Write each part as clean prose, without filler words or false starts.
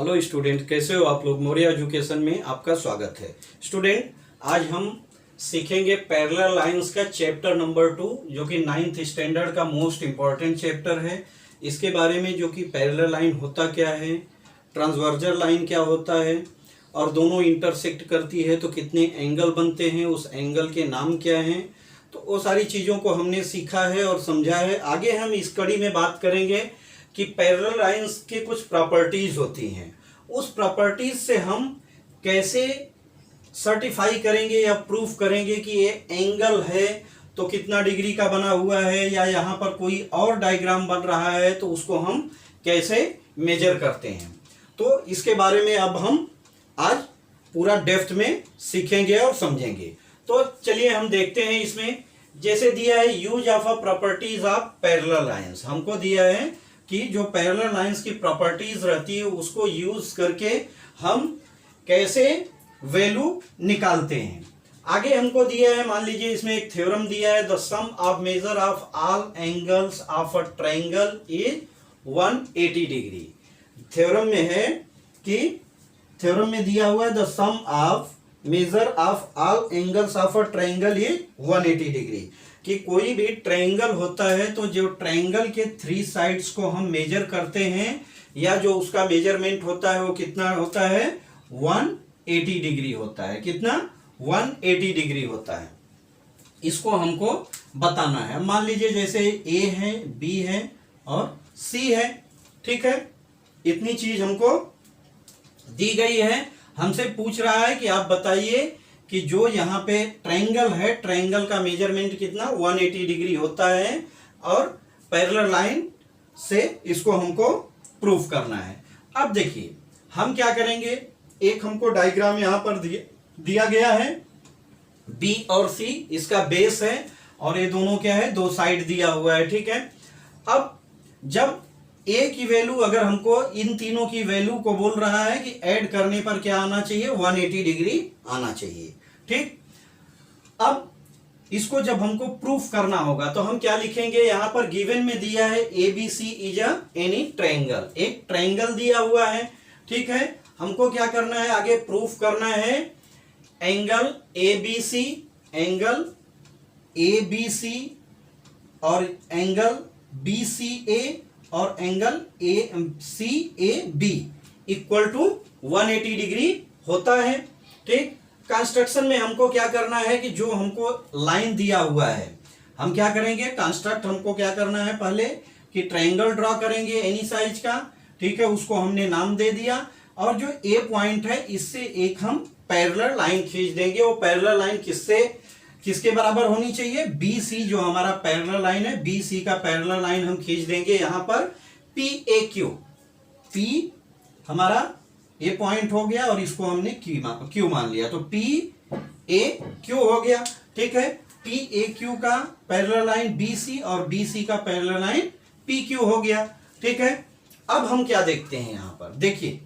Hello student, कैसे हो आप लोग। मौर्य एजुकेशन में आपका स्वागत है। स्टूडेंट, आज हम सीखेंगे पैरेलल लाइंस का चैप्टर नंबर 2, जो कि 9th स्टैंडर्ड का मोस्ट इम्पॉर्टेंट चैप्टर है। इसके बारे में जो कि पैरेलल लाइन होता क्या है, ट्रांसवर्जल लाइन क्या होता है, और दोनों इंटरसेक्ट करती है तो कितने एंगल बनते हैं, उस एंगल के नाम क्या हैं, तो वो सारी चीज़ों को हमने सीखा है और समझा है। आगे हम इस कड़ी में बात करेंगे कि पैरेलल लाइंस के कुछ प्रॉपर्टीज होती हैं, उस प्रॉपर्टीज से हम कैसे सर्टिफाई करेंगे या प्रूफ करेंगे कि ये एंगल है तो कितना डिग्री का बना हुआ है, या यहाँ पर कोई और डायग्राम बन रहा है तो उसको हम कैसे मेजर करते हैं। तो इसके बारे में अब हम आज पूरा डेप्थ में सीखेंगे और समझेंगे। तो चलिए हम देखते हैं। इसमें जैसे दिया है use of a properties of parallel lines, हमको दिया है कि जो पैरेलल लाइंस की प्रॉपर्टीज रहती है उसको यूज करके हम कैसे वैल्यू निकालते हैं। आगे हमको दिया है, मान लीजिए इसमें एक थ्योरम दिया है, the sum of measure of all angles of a triangle is 180 degree. Theorem में है कि थ्योरम में दिया हुआ है the sum of measure of all angles of a triangle is 180 degree, कि कोई भी ट्रायंगल होता है तो जो ट्रायंगल के 3 साइड्स को हम मेजर करते हैं, या जो उसका मेजरमेंट होता है वो कितना होता है, 180 डिग्री होता है। कितना? 180 डिग्री होता है। इसको हमको बताना है। मान लीजिए जैसे ए है, बी है और सी है, ठीक है। इतनी चीज हमको दी गई है। हमसे पूछ रहा है कि आप बताइए कि जो यहाँ पे ट्रायंगल है, ट्रायंगल का मेजरमेंट कितना 180 डिग्री होता है, और पैरेलल लाइन से इसको हमको प्रूफ करना है। अब देखिए हम क्या करेंगे, एक हमको डायग्राम यहाँ पर दिया गया है, बी और सी इसका बेस है, और ये दोनों क्या है, 2 साइड दिया हुआ है, ठीक है। अब जब ए की वैल्यू, अगर हमको इन तीनों की वैल्यू को बोल रहा है कि ऐड करने पर क्या आना चाहिए, 180 डिग्री आना चाहिए, ठीक। अब इसको जब हमको प्रूफ करना होगा तो हम क्या लिखेंगे, यहां पर गिवन में दिया है A B C is a any triangle, एक ट्रायंगल दिया हुआ है, ठीक है। हमको क्या करना है, आगे प्रूफ करना है angle A B C, angle A B C और एंगल बी सी ए और angle A C A B equal to 180 degree होता है, ठीक। कंस्ट्रक्शन में हमको क्या करना है कि जो हमको लाइन दिया हुआ है, हम क्या करेंगे, कंस्ट्रक्ट हमको क्या करना है, पहले कि ट्रायंगल ड्रॉ करेंगे एनी साइज का, ठीक है। उसको हमने नाम दे दिया, और जो ए पॉइंट है इससे एक हम पैरेलल लाइन खींच देंगे। वो पैरेलल लाइन किसके बराबर होनी चाहिए, बी सी, जो हमारा पैरेलल लाइन है, बी सी का पैरेलल लाइन हम खींच देंगे यहां पर पी ए क्यू। पी हमारा ए पॉइंट हो गया और इसको हमने क्यू मान लिया, तो पी ए क्यू हो गया, ठीक है। पी ए क्यू का पैरेलल लाइन बी सी और बी सी का पैरेलल लाइन पी क्यू हो गया, ठीक है। अब हम क्या देखते हैं यहां पर, देखिए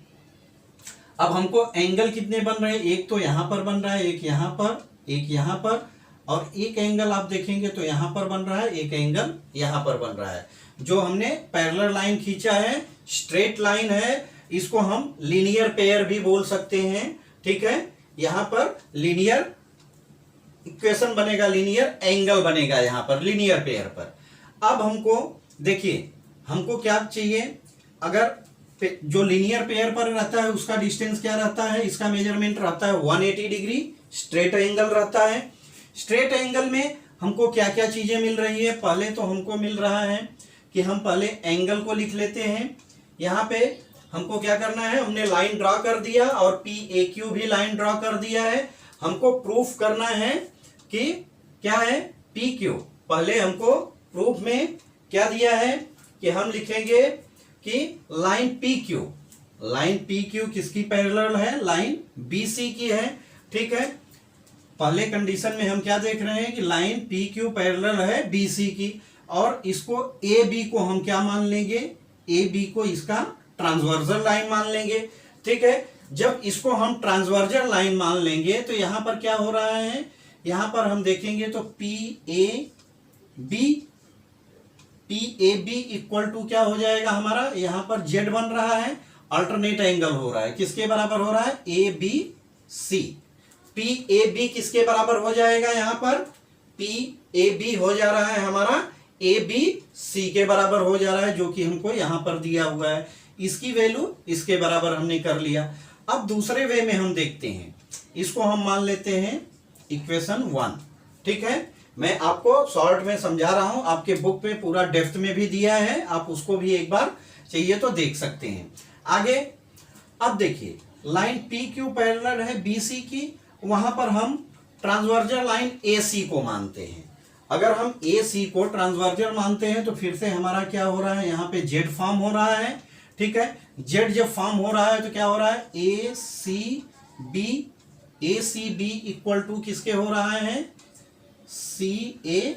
अब हमको एंगल कितने बन रहे हैं, एक तो यहां पर बन रहा है, एक यहां पर, एक यहां पर, और एक एंगल आप देखेंगे तो यहां पर बन रहा है, एक एंगल यहां पर बन रहा है। जो हमने पैरेलल लाइन खींचा है स्ट्रेट लाइन है, इसको हम लीनियर पेयर भी बोल सकते हैं, ठीक है। यहां पर लीनियर इक्वेशन बनेगा, लीनियर एंगल बनेगा यहां पर लीनियर पेयर पर। अब हमको देखिए, हमको क्या चाहिए, अगर जो लीनियर पेयर पर रहता है उसका डिस्टेंस क्या रहता है, इसका मेजरमेंट रहता है 180 डिग्री, स्ट्रेट एंगल रहता है। स्ट्रेट एंगल में हमको क्या क्या चीजें मिल रही है, पहले तो हमको मिल रहा है कि हम पहले एंगल को लिख लेते हैं। यहाँ पे हमको क्या करना है, हमने लाइन ड्रॉ कर दिया और पी ए क्यू भी लाइन ड्रॉ कर दिया है। हमको प्रूफ करना है कि क्या है, पी क्यू। पहले हमको प्रूफ में क्या दिया है कि हम लिखेंगे कि line P Q, line P Q किसकी पैरेलल है, लाइन बी सी की है, ठीक है। पहले कंडीशन में हम क्या देख रहे हैं कि लाइन पी क्यू पैरेलल है बी सी की, और इसको ए बी को हम क्या मान लेंगे, ए बी को इसका ट्रांसवर्जल लाइन मान लेंगे, ठीक है। जब इसको हम ट्रांसवर्जल लाइन मान लेंगे तो यहां पर क्या हो रहा है, यहां पर हम देखेंगे तो P A B equal to क्या हो जाएगा हमारा, यहां पर जेड बन रहा है, अल्टरनेट एंगल हो रहा है, किसके बराबर हो रहा है, A B C. P A B किसके बराबर हो जाएगा, यहां पर पी ए बी हो जा रहा है हमारा ए बी सी के बराबर हो जा रहा है, जो कि हमको यहां पर दिया हुआ है। इसकी वैल्यू इसके बराबर हमने कर लिया। अब दूसरे वे में हम देखते हैं, इसको हम मान लेते हैं इक्वेशन 1। ठीक है, मैं आपको शॉर्ट में समझा रहा हूं, आपके बुक में पूरा डेप्थ में भी दिया है, आप उसको भी एक बार चाहिए तो देख सकते हैं। आगे अब देखिए, लाइन पी क्यू पैरेलल है बी सी की, वहां पर हम ट्रांसवर्जर लाइन ए सी को मानते हैं। अगर हम ए सी को ट्रांसवर्जर मानते हैं तो फिर से हमारा क्या हो रहा है, यहाँ पे जेड फॉर्म हो रहा है। ठीक है, जेड जब फॉर्म हो रहा है तो क्या हो रहा है, ए सी बी इक्वल टू किसके हो रहा है, सी ए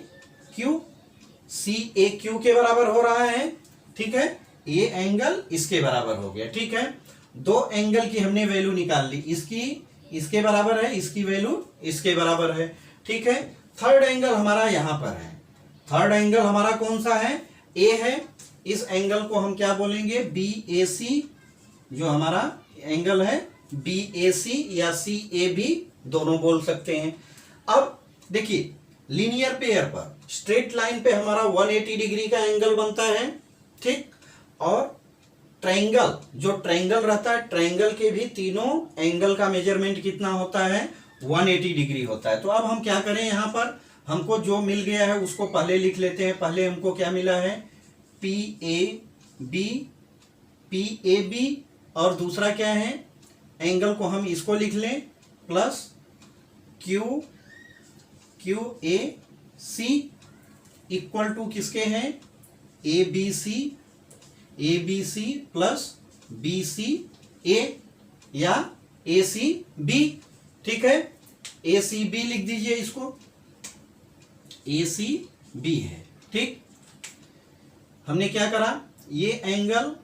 क्यू के बराबर हो रहा है। ठीक है, ये एंगल इसके बराबर हो गया। ठीक है, दो एंगल की हमने वैल्यू निकाल ली, इसकी इसके बराबर है, इसकी वैल्यू इसके बराबर है। ठीक है, थर्ड एंगल हमारा यहां पर है। थर्ड एंगल हमारा कौन सा है, ए है। इस एंगल को हम क्या बोलेंगे, बी ए सी, जो हमारा एंगल है बी ए सी या सी ए बी दोनों बोल सकते हैं। अब देखिए, लीनियर पेयर पर स्ट्रेट लाइन पे हमारा 180 डिग्री का एंगल बनता है। ठीक, और ट्रायंगल, जो ट्रायंगल रहता है, ट्रायंगल के भी तीनों एंगल का मेजरमेंट कितना होता है, 180 डिग्री होता है। तो अब हम क्या करें, यहां पर हमको जो मिल गया है उसको पहले लिख लेते हैं। पहले हमको क्या मिला है, पी ए बी, और दूसरा क्या है, एंगल को हम इसको लिख लें plus Q A C equal to किसके हैं, A B C plus B C A या ए सी बी। ठीक है, ए सी बी लिख दीजिए, इसको ए सी बी है। ठीक, हमने क्या करा, ये एंगल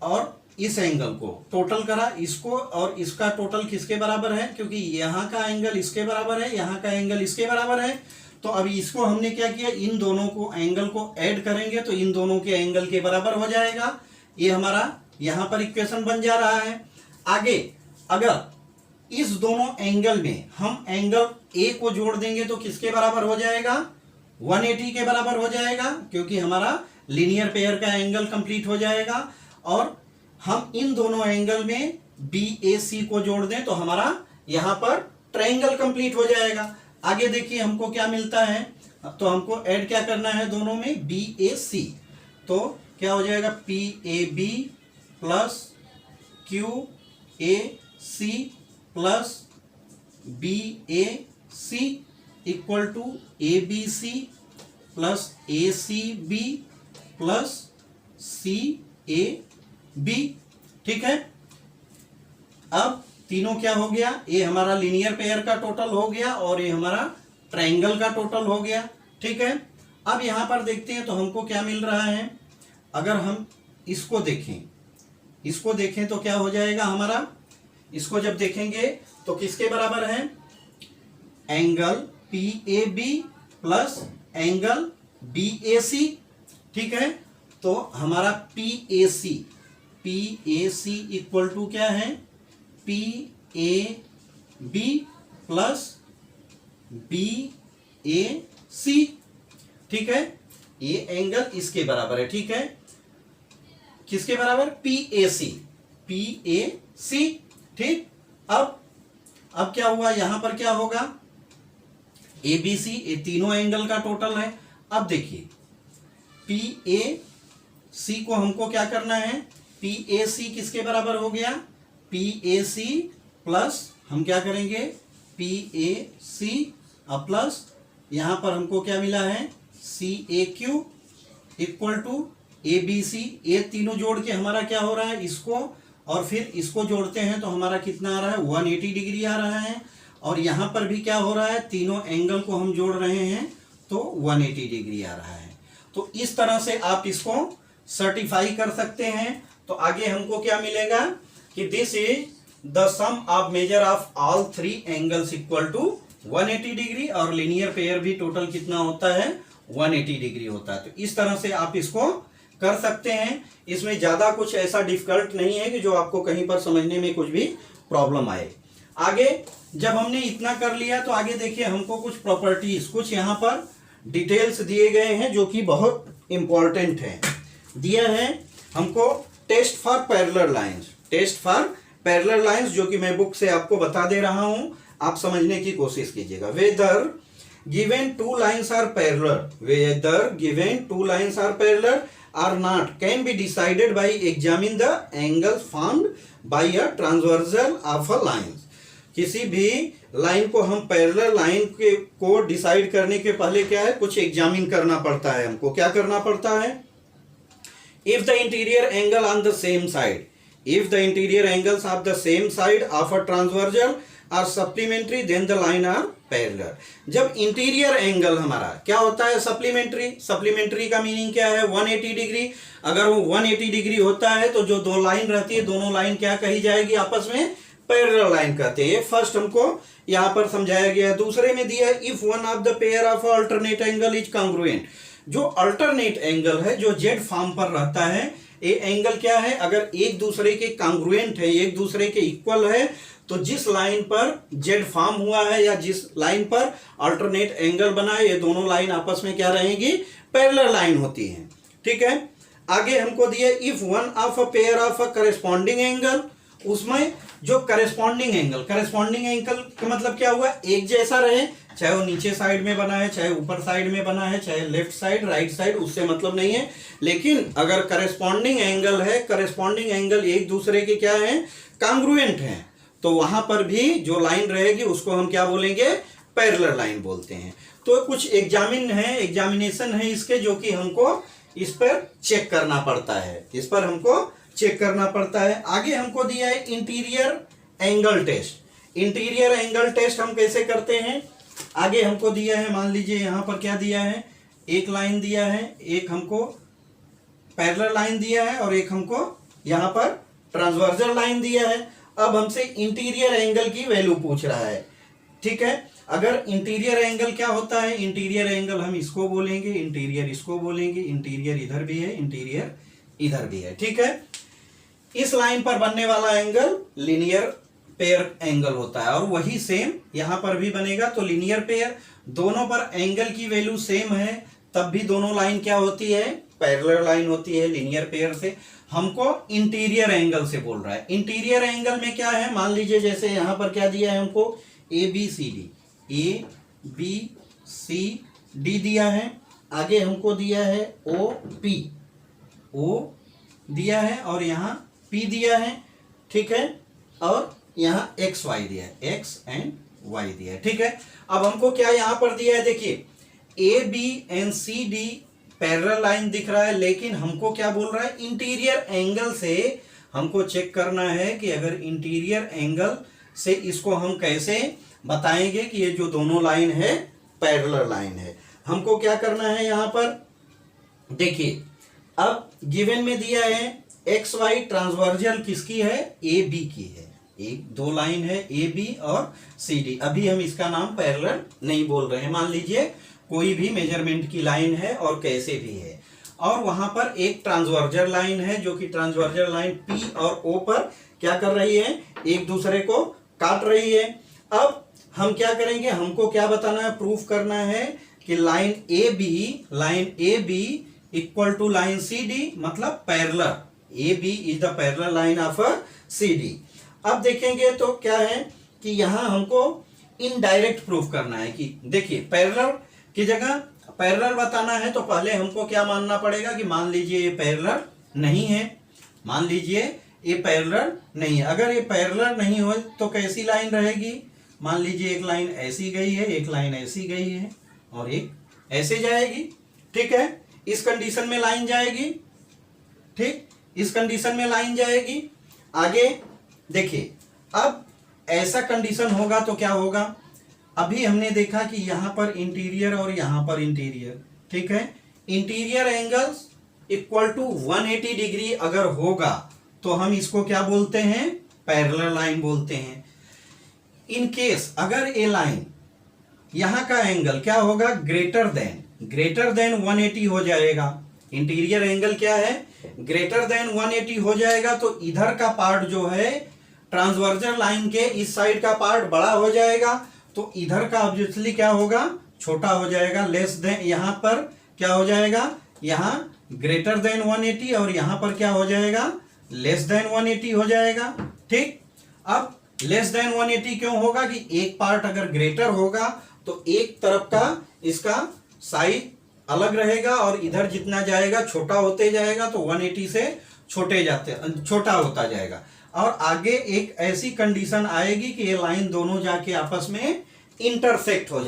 और इस एंगल को टोटल करा, इसको और इसका टोटल किसके बराबर है, क्योंकि यहां का एंगल इसके बराबर है, यहां का एंगल इसके बराबर है। तो अब इसको हमने क्या किया, इन दोनों को एंगल को ऐड करेंगे तो इन दोनों के एंगल के बराबर हो जाएगा। ये हमारा यहां पर इक्वेशन बन जा रहा है। आगे अगर इस दोनों एंगल में हम एंगल ए को जोड़ देंगे तो किसके बराबर हो जाएगा, 180 के बराबर हो जाएगा, क्योंकि हमारा लीनियर पेयर का एंगल कंप्लीट हो जाएगा। और हम इन दोनों एंगल में बी ए सी को जोड़ दें तो हमारा यहां पर ट्रायंगल कंप्लीट हो जाएगा। आगे देखिए हमको क्या मिलता है, तो हमको ऐड क्या करना है दोनों में, बी ए सी, तो क्या हो जाएगा, P A B plus Q A C plus B A C equal to A B C plus A C B plus C A B. ठीक है, अब तीनों क्या हो गया, ये हमारा लीनियर पेयर का टोटल हो गया और ये हमारा ट्रायंगल का टोटल हो गया। ठीक है, अब यहां पर देखते हैं तो हमको क्या मिल रहा है। अगर हम इसको देखें तो क्या हो जाएगा हमारा, इसको जब देखेंगे तो किसके बराबर है, angle P A B plus angle B A C. ठीक है, तो हमारा P A C equal to क्या है, P A B plus B A C. ठीक है, ये एंगल इसके बराबर है। ठीक है, किसके बराबर, पी ए सी। ठीक, अब क्या हुआ, यहां पर क्या होगा, ए बी सी, ये तीनों एंगल का टोटल है। अब देखिए, पी ए सी को हमको क्या करना है, पी ए सी किसके बराबर हो गया, पी ए सी प्लस हम क्या करेंगे, पी ए सी प्लस यहां पर हमको क्या मिला है, C A Q equal to A B C. ये तीनों जोड़ के हमारा क्या हो रहा है, इसको और फिर इसको जोड़ते हैं तो हमारा कितना आ रहा है, 180 डिग्री आ रहा है। और यहां पर भी क्या हो रहा है, तीनों एंगल को हम जोड़ रहे हैं तो 180 डिग्री आ रहा है। तो इस तरह से आप इसको सर्टिफाई कर सकते हैं। तो आगे हमको क्या मिलेगा कि this is the sum of measure of all three angles equal to 180 degree, और लीनियर पेयर भी टोटल कितना होता है, 180 डिग्री होता है। तो इस तरह से आप इसको कर सकते हैं। इसमें ज्यादा कुछ ऐसा डिफिकल्ट नहीं है कि जो आपको कहीं पर समझने में कुछ भी प्रॉब्लम आए। आगे जब हमने इतना कर लिया तो आगे देखिए हमको कुछ प्रॉपर्टीज, कुछ यहाँ पर डिटेल्स दिए गए हैं जो कि बहुत इंपॉर्टेंट है। दिया है हमको test for parallel lines, test for parallel lines जो कि मैं बुक से आपको बता दे रहा हूं, आप समझने की कोशिश कीजिएगा। Whether given two lines are parallel, whether given two lines are parallel or not can be decided by examine the angles formed by a transversal of a line. किसी भी लाइन को हम पैरेलल लाइन के को decide करने के पहले क्या है, कुछ एग्जामिन करना पड़ता है। हमको क्या करना पड़ता है? If the interior angle on the same side, if the interior angles of the same side of a transversal are supplementary then the line are parallel। जब इंटीरियर एंगल हमारा क्या होता है? सप्लीमेंट्री। सप्लीमेंट्री का मीनिंग क्या है? 180 degree. अगर वो 180 डिग्री होता है तो जो दो लाइन रहती है, दोनों लाइन क्या कही जाएगी आपस में? पैरेलल लाइन कहते हैं। फर्स्ट हमको यहाँ पर समझाया गया है। दूसरे में दिया है if one of the pair of alternate angle is congruent, जो अल्टरनेट एंगल है जो जेड फॉर्म पर रहता है, ये एंगल क्या है? अगर एक दूसरे के कांग्रुएंट है, एक दूसरे के इक्वल है, तो जिस लाइन पर जेड फॉर्म हुआ है या जिस लाइन पर अल्टरनेट एंगल बना है, ये दोनों लाइन आपस में क्या रहेंगी? पैरेलल लाइन होती है। ठीक है। आगे हमको दिया if one of a pair of a corresponding angle, उसमें जो करेस्पॉन्डिंग एंगल का मतलब क्या हुआ? एक जैसा रहे, चाहे वो नीचे साइड में बना है, चाहे ऊपर साइड में बना है, चाहे लेफ्ट साइड राइट साइड, उससे मतलब नहीं है। लेकिन अगर करेस्पॉन्डिंग एंगल है, करेस्पॉन्डिंग एंगल एक दूसरे के क्या है? कांग्रुएंट है, तो वहां पर भी जो लाइन रहेगी उसको हम क्या बोलेंगे? पैरेलल लाइन बोलते हैं। तो कुछ एग्जामिनेशन है इसके, जो कि हमको इस पर चेक करना पड़ता है, इस पर हमको चेक करना पड़ता है। आगे हमको दिया है interior angle test. Interior angle test हम कैसे करते हैं? आगे हमको दिया है, मान लीजिए यहाँ पर क्या दिया है? एक लाइन दिया है, एक हमको पैरेलल लाइन दिया है और एक हमको यहाँ पर ट्रांसवर्सल लाइन दिया है। अब हमसे इंटीरियर एंगल की वैल्यू पूछ रहा है। ठीक है। अगर इंटीरियर एंगल क्या होता है? इंटीरियर एंगल हम इसको बोलेंगे, इंटीरियर इसको बोलेंगे, इंटीरियर इधर भी है, इंटीरियर इधर भी है। ठीक है। इस लाइन पर बनने वाला एंगल लीनियर पेयर एंगल होता है और वही सेम यहां पर भी बनेगा। तो लीनियर पेयर, दोनों पर एंगल की वैल्यू सेम है, तब भी दोनों लाइन क्या होती है? पैरेलल लाइन होती है लीनियर पेयर से। हमको इंटीरियर एंगल से बोल रहा है। इंटीरियर एंगल में क्या है? मान लीजिए जैसे यहां पर क्या दिया है हमको? ए बी सी डी दिया है। आगे हमको दिया है ओ दिया है और यहाँ पी दिया है। ठीक है। और यहाँ एक्स वाई दिया है, एक्स एंड वाई दिया है। ठीक है। अब हमको क्या यहाँ पर दिया है? देखिए A B and C D parallel line दिख रहा है, लेकिन हमको क्या बोल रहा है? इंटीरियर एंगल से हमको चेक करना है कि अगर इंटीरियर एंगल से इसको हम कैसे बताएंगे कि ये जो दोनों लाइन है पैरेलल लाइन है। हमको क्या करना है यहाँ पर? देखिए अब गिवन में दिया है एक्स वाई ट्रांसवर्जल किसकी है? ए बी की है। एक दो लाइन है ए बी और सी डी। अभी हम इसका नाम पैरेलल नहीं बोल रहे हैं। मान लीजिए कोई भी मेजरमेंट की लाइन है और कैसे भी है, और वहां पर एक ट्रांसवर्जल लाइन है जो कि ट्रांसवर्जल लाइन पी और ओ पर क्या कर रही है? एक दूसरे को काट रही है। अब हम क्या करेंगे? हमको क्या बताना है? प्रूफ करना है कि line A B equal to line C D, मतलब parallel. A B is the parallel line of C D. अब देखेंगे तो क्या है कि यहां हमको इनडायरेक्ट प्रूफ करना है कि देखिए पैरेलल की जगह पैरेलल बताना है तो पहले हमको क्या मानना पड़ेगा कि मान लीजिए ये पैरेलल नहीं है, मान लीजिए ये पैरेलल नहीं है। अगर ये पैरेलल नहीं हो तो कैसी लाइन रहेगी? मान लीजिए एक लाइन ऐसी गई है, एक लाइन ऐसी गई है और एक ऐसे जाएगी। ठीक है। इस कंडीशन में लाइन जाएगी। ठीक, इस कंडीशन में लाइन जाएगी। आगे देखिए अब ऐसा कंडीशन होगा तो क्या होगा? अभी हमने देखा कि यहां पर इंटीरियर और यहां पर इंटीरियर, ठीक है, interior angles equal to 180 degree अगर होगा तो हम इसको क्या बोलते हैं? पैरेलल लाइन बोलते हैं। इन केस अगर ये लाइन यहां का एंगल क्या होगा? ग्रेटर देन 180 हो जाएगा। इंटीरियर एंगल क्या है, ग्रेटर देन 180 हो जाएगा तो इधर का पार्ट जो है ट्रांसवर्जल लाइन के इस साइड का पार्ट बड़ा हो जाएगा, तो इधर का ऑब्वियसली क्या होगा, छोटा हो जाएगा। लेस देन यहां पर क्या हो जाएगा, यहां ग्रेटर देन 180 और यहां पर क्या हो जाएगा, लेस देन 180 हो जाएगा। ठीक, अब लेस देन 180 क्यों होगा कि एक पार्ट अगर ग्रेटर होगा तो एक तरफ का इसका साइज अलग रहेगा और इधर जितना जाएगा छोटा होते जाएगा, तो 180 से छोटा होता जाएगा। और आगे एक ऐसी कंडीशन आएगी कि ये लाइन दोनों जाके आपस में इंटरसेक्ट हो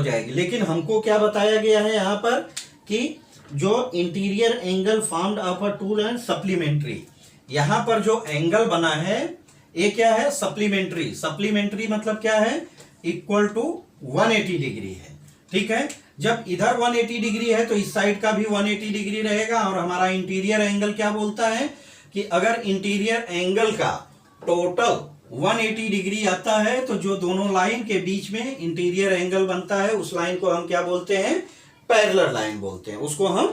जाएगी। लेकिन हमको क्या बताया गया है यहाँ पर कि जो interior angle formed of a tool and supplementary, यहां पर जो एंगल बना है ये क्या है, सप्लीमेंट्री मतलब क्या है, इक्वल टू 180 डिग्री है। ठीक है, जब इधर 180 डिग्री है तो इस साइड का भी 180 डिग्री रहेगा। और हमारा इंटीरियर एंगल क्या बोलता है कि अगर इंटीरियर एंगल का टोटल 180 डिग्री आता है तो जो दोनों लाइन के बीच में इंटीरियर एंगल बनता है उस लाइन को हम क्या बोलते हैं, पैरेलल लाइन बोलते हैं, उसको हम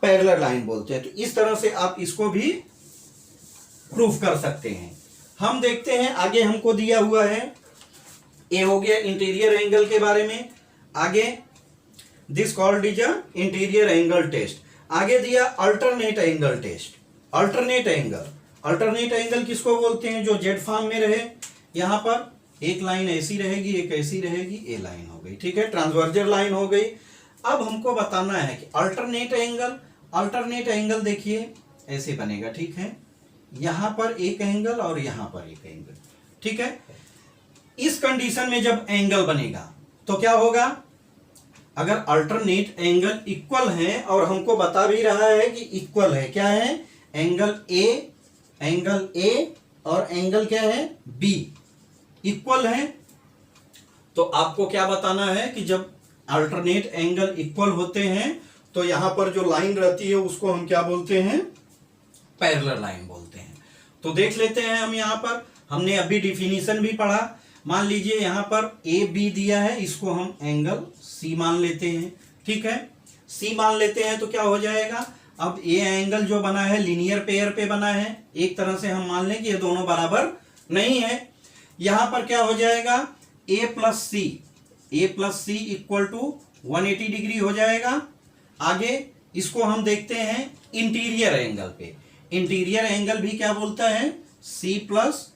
पैरेलल लाइन बोलते हैं। तो इस तरह से आप इसको भी प्रूफ कर सकते हैं। हम देखते हैं आगे हमको दिया हुआ है, ये हो गया इंटीरियर एंगल के बारे में। आगे this called is a interior angle test. आगे दिया alternate angle test. Alternate angle किसको बोलते हैं, जो जेड फॉर्म में रहे। यहां पर एक लाइन ऐसी रहेगी, एक ऐसी रहेगी, ए लाइन हो गई। ठीक है, ट्रांसवर्जल लाइन हो गई। अब हमको बताना है कि अल्टरनेट एंगल देखिए ऐसे बनेगा। ठीक है, यहां पर एक एंगल और यहां पर एक एंगल। ठीक है, इस कंडीशन में जब एंगल बनेगा तो क्या होगा, अगर अल्टरनेट एंगल इक्वल है और हमको बता भी रहा है कि इक्वल है, क्या है, एंगल ए और एंगल क्या है, बी इक्वल है, तो आपको क्या बताना है कि जब अल्टरनेट एंगल इक्वल होते हैं तो यहां पर जो लाइन रहती है उसको हम क्या बोलते हैं, पैरेलल लाइन बोलते हैं। तो देख लेते हैं हम, यहां पर हमने अभी डिफिनीशन भी पढ़ा। मान लीजिए यहां पर ए बी दिया है, इसको हम एंगल सी मान लेते हैं। ठीक है, सी मान लेते हैं तो क्या हो जाएगा, अब ये एंगल जो बना है लीनियर पेयर पे बना है, एक तरह से हम मान लें कि ये दोनों बराबर नहीं है। यहां पर क्या हो जाएगा, A plus C equal to 180 degree हो जाएगा। आगे इसको हम देखते हैं इंटीरियर एंगल पे। इंटीरियर एंगल भी क्या बोलता है, C plus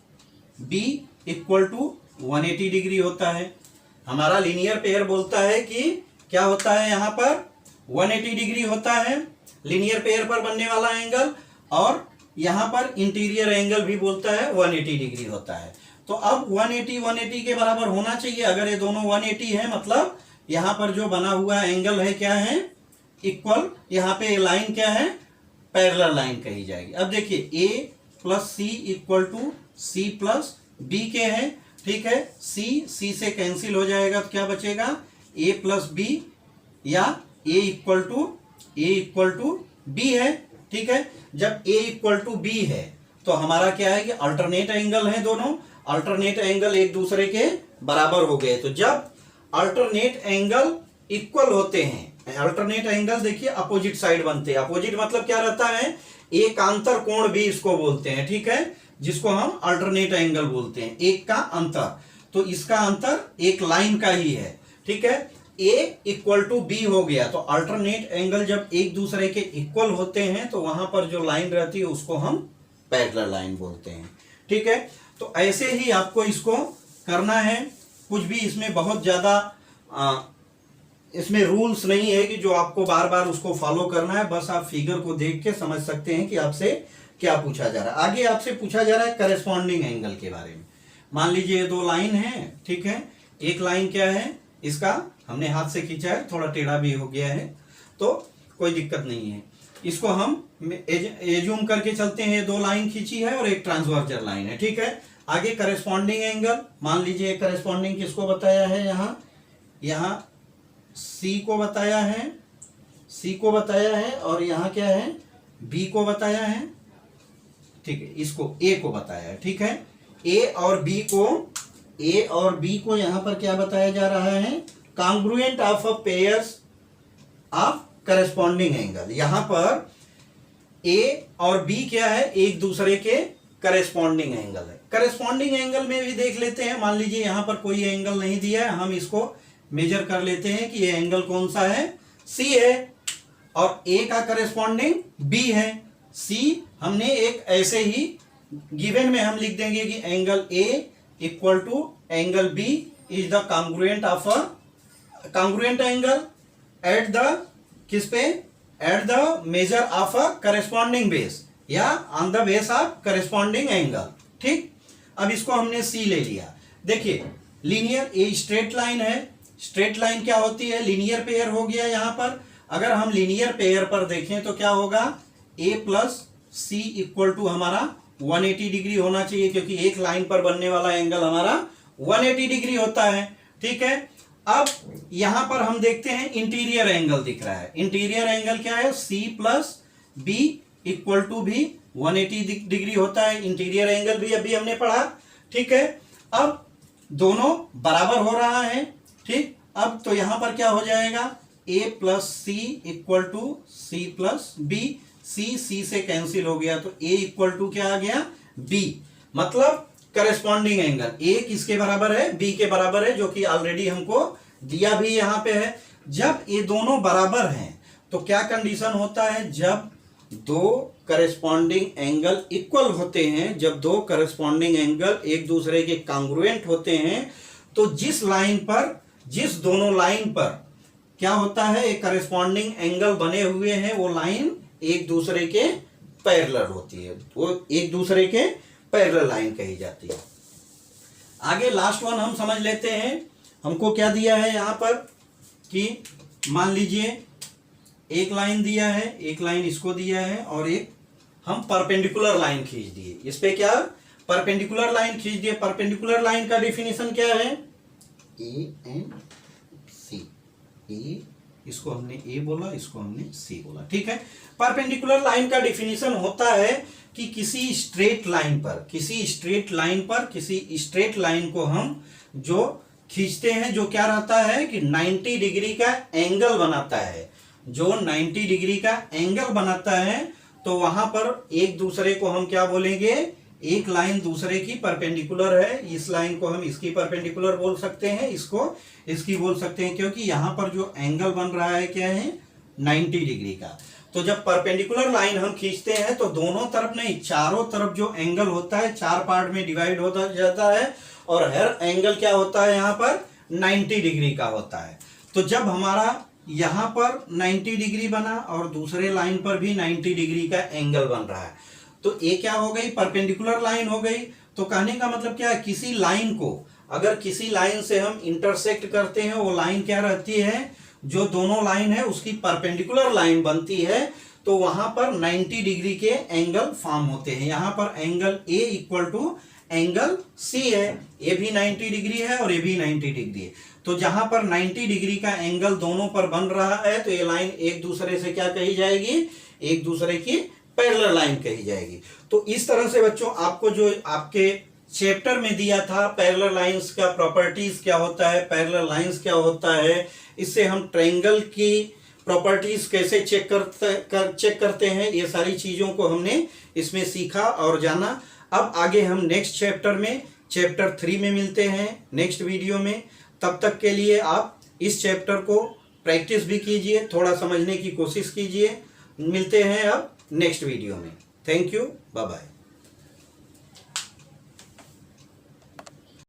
B equal to 180 degree होता है। हमारा लीनियर पेयर बोलता है कि क्या होता है, यहां पर 180 डिग्री होता है लीनियर पेयर पर बनने वाला एंगल, और यहां पर इंटीरियर एंगल भी बोलता है 180 डिग्री होता है। तो अब 180 के बराबर होना चाहिए। अगर ये दोनों 180 है मतलब यहां पर जो बना हुआ एंगल है क्या है, इक्वल। यहां पे लाइन क्या है, पैरेलल लाइन कही जाएगी। अब देखिए A plus C equal to C plus B के है। ठीक है, सी से कैंसिल हो जाएगा तो क्या बचेगा, ए प्लस बी, या ए इक्वल टू बी है। ठीक है, जब ए इक्वल टू बी है तो हमारा क्या है कि अल्टरनेट एंगल है, दोनों अल्टरनेट एंगल एक दूसरे के बराबर हो गए। तो जब अल्टरनेट एंगल इक्वल होते हैं, अल्टरनेट एंगल देखिए अपोजिट साइड बनते हैं। अपोजिट मतलब क्या रहता है, एक अंतर कोण भी इसको बोलते हैं। ठीक है, जिसको हम अल्टरनेट एंगल बोलते हैं, एक का अंतर। तो इसका अंतर एक लाइन का ही है। ठीक है, ए इक्वल टू बी हो गया, तो अल्टरनेट एंगल जब एक दूसरे के इक्वल होते हैं तो वहां पर जो लाइन रहती है उसको हम पैरेलल लाइन बोलते हैं। ठीक है, तो ऐसे ही आपको इसको करना है। कुछ भी इसमें बहुत ज्यादा इसमें रूल्स नहीं है कि जो आपको बार बार उसको फॉलो करना है, बस आप फिगर को देख के समझ सकते हैं कि आपसे क्या पूछा जा रहा है। आगे आपसे पूछा जा रहा है करेस्पॉन्डिंग एंगल के बारे में। मान लीजिए ये दो लाइन है। ठीक है, एक लाइन क्या है, इसका हमने हाथ से खींचा है, थोड़ा टेढ़ा भी हो गया है, तो कोई दिक्कत नहीं है। इसको हम एज्यूम करके चलते हैं, ये दो लाइन खींची है और एक ट्रांसवर्जल लाइन है। ठीक है, आगे करेस्पॉन्डिंग एंगल, मान लीजिए करेस्पॉन्डिंग किसको बताया है, यहाँ सी को बताया है, और यहाँ क्या है, बी को बताया है। ठीक है, इसको ए को बताया है। ठीक है, ए और बी को यहाँ पर क्या बताया जा रहा है, congruent of a pairs of corresponding angle. यहां पर ए और बी क्या है, एक दूसरे के करेस्पॉन्डिंग एंगल है। करेस्पॉन्डिंग एंगल में भी देख लेते हैं, मान लीजिए यहां पर कोई एंगल नहीं दिया है, हम इसको मेजर कर लेते हैं कि ये एंगल कौन सा है, सी है, और ए का करेस्पॉन्डिंग बी है। सी हमने एक ऐसे ही गिवन में हम लिख देंगे कि angle A equal to angle B is the congruent of a congruent angle at the kiss पे, at the measure of a corresponding base या on the base of corresponding angle. ठीक, अब इसको हमने सी ले लिया। देखिए लीनियर, ए स्ट्रेट लाइन है, स्ट्रेट लाइन क्या होती है, लीनियर पेयर हो गया। यहां पर अगर हम लीनियर पेयर पर देखें तो क्या होगा, ए प्लस सी इक्वल टू हमारा 180 डिग्री होना चाहिए, क्योंकि एक लाइन पर बनने वाला एंगल हमारा 180 डिग्री होता है। ठीक है, अब यहां पर हम देखते हैं इंटीरियर एंगल दिख रहा है। इंटीरियर एंगल क्या है, C plus B equal to भी 180 डिग्री होता है। इंटीरियर एंगल भी अभी हमने पढ़ा। ठीक है, अब दोनों बराबर हो रहा है। ठीक, अब तो यहां पर क्या हो जाएगा, A plus C equal to C plus B, C से कैंसिल हो गया, तो ए इक्वल टू क्या आ गया, बी, मतलब करेस्पॉन्डिंग एंगल। ए किसके बराबर है, बी के बराबर है, जो कि ऑलरेडी हमको दिया भी यहां पे है। जब ये दोनों बराबर हैं तो क्या कंडीशन होता है, जब दो करेस्पॉन्डिंग एंगल इक्वल होते हैं, जब दो करेस्पॉन्डिंग एंगल एक दूसरे के कॉन्ग्रुएंट होते हैं, तो जिस लाइन पर, जिस दोनों लाइन पर क्या होता है, एक करेस्पॉन्डिंग एंगल बने हुए हैं, वो लाइन एक दूसरे के पैरेलल होती है, वो एक दूसरे के पैरेलल लाइन कही जाती है। आगे लास्ट वन हम समझ लेते हैं। हमको क्या दिया है यहां पर कि मान लीजिए एक लाइन दिया है, एक लाइन इसको दिया है, और एक हम परपेंडिकुलर लाइन खींच दिए। इस पे क्या, परपेंडिकुलर लाइन खींच दिए। परपेंडिकुलर लाइन का डेफिनेशन क्या है, ए एंड सी, ए, इसको हमने ए बोला, इसको हमने सी बोला। ठीक है, परपेंडिकुलर लाइन का डेफिनेशन होता है कि किसी स्ट्रेट लाइन पर, किसी स्ट्रेट लाइन पर, किसी स्ट्रेट लाइन को हम जो खींचते हैं, जो क्या रहता है कि 90 डिग्री का एंगल बनाता है, जो 90 डिग्री का एंगल बनाता है, तो वहां पर एक दूसरे को हम क्या बोलेंगे, एक लाइन दूसरे की परपेंडिकुलर है, इस लाइन को हम इसकी परपेंडिकुलर बोल सकते हैं, इसको इसकी बोल सकते हैं, क्योंकि यहां पर जो एंगल बन रहा है क्या है, 90 डिग्री का। तो जब परपेंडिकुलर लाइन हम खींचते हैं तो दोनों तरफ नहीं, चारों तरफ जो एंगल होता है चार पार्ट में डिवाइड होता जाता है, और हर एंगल क्या होता है यहाँ पर 90 डिग्री का होता है। तो जब हमारा यहाँ पर 90 डिग्री बना और दूसरे लाइन पर भी 90 डिग्री का एंगल बन रहा है, तो ये क्या हो गई, परपेंडिकुलर लाइन हो गई। तो कहने का मतलब क्या है, किसी लाइन को अगर किसी लाइन से हम इंटरसेक्ट करते हैं, वो लाइन क्या रहती है, जो दोनों लाइन है उसकी परपेंडिकुलर लाइन बनती है, तो वहां पर 90 डिग्री के एंगल फॉर्म होते हैं। यहां पर angle A equal to angle C है, ए भी 90 डिग्री है और ए भी 90 डिग्री है। तो जहां पर 90 डिग्री का एंगल दोनों पर बन रहा है, तो ये लाइन एक दूसरे से क्या कही जाएगी, एक दूसरे की पैरेलल लाइन कही जाएगी। तो इस तरह से बच्चों आपको जो आपके चैप्टर में दिया था, पैरेलल लाइंस का प्रॉपर्टीज क्या होता है, पैरेलल लाइंस क्या होता है, इससे हम ट्रायंगल की प्रॉपर्टीज कैसे चेक करते हैं, ये सारी चीजों को हमने इसमें सीखा और जाना। अब आगे हम नेक्स्ट चैप्टर में, चैप्टर 3 में मिलते हैं नेक्स्ट वीडियो में। तब तक के लिए आप इस चैप्टर को प्रैक्टिस भी कीजिए, थोड़ा समझने की कोशिश कीजिए। मिलते हैं अब नेक्स्ट वीडियो में। Thank you, bye bye.